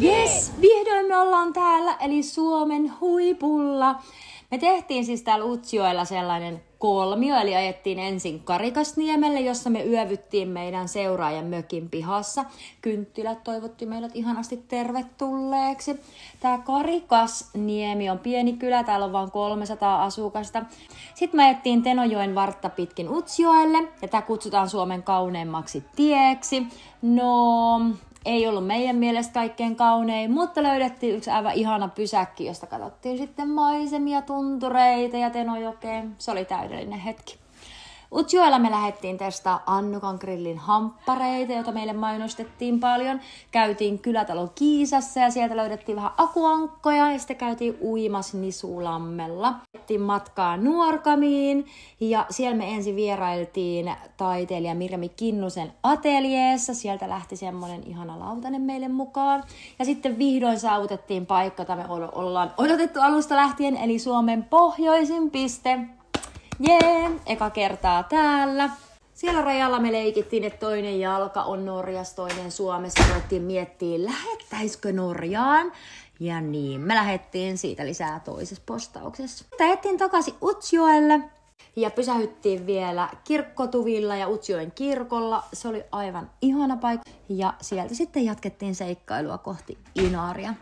Yes, vihdoin me ollaan täällä, eli Suomen huipulla. Me tehtiin siis täällä Utsjoella sellainen kolmio, eli ajettiin ensin Karikasniemelle, jossa me yövyttiin meidän seuraajan mökin pihassa. Kynttilät toivotti meidät ihanasti tervetulleeksi. Tää Karikasniemi on pieni kylä, täällä on vain 300 asukasta. Sitten me ajettiin Tenojoen vartta pitkin Utsjoelle, ja tää kutsutaan Suomen kauneimmaksi tieksi. No, ei ollut meidän mielestä kaikkein kaunein, mutta löydettiin yksi aivan ihana pysäkki, josta katsottiin sitten maisemia, tuntureita ja Tenojokea. Se oli täydellinen hetki. Utsjoella me lähdettiin testaa Annukan grillin hamppareita, joita meille mainostettiin paljon. Käytiin kylätalon Kiisassa ja sieltä löydettiin vähän akuankkoja ja sitten käytiin uimas Nisulammella. Lähdettiin matkaa Nuorgamiin ja siellä me ensin vierailtiin taiteilija Mirjami Kinnusen ateljeessa. Sieltä lähti semmonen ihana lautanen meille mukaan. Ja sitten vihdoin saavutettiin paikka, jota me ollaan odotettu alusta lähtien, eli Suomen pohjoisin piste. Jee, eka kertaa täällä. Siellä rajalla me leikittiin, että toinen jalka on Norjassa, toinen Suomessa. Ruvettiin miettiä, lähettäisikö Norjaan. Ja niin, me lähdettiin siitä lisää toisessa postauksessa. Lähdettiin takaisin Utsjoelle ja pysähyttiin vielä kirkkotuvilla ja Utsjoen kirkolla. Se oli aivan ihana paikka. Ja sieltä sitten jatkettiin seikkailua kohti Inaria.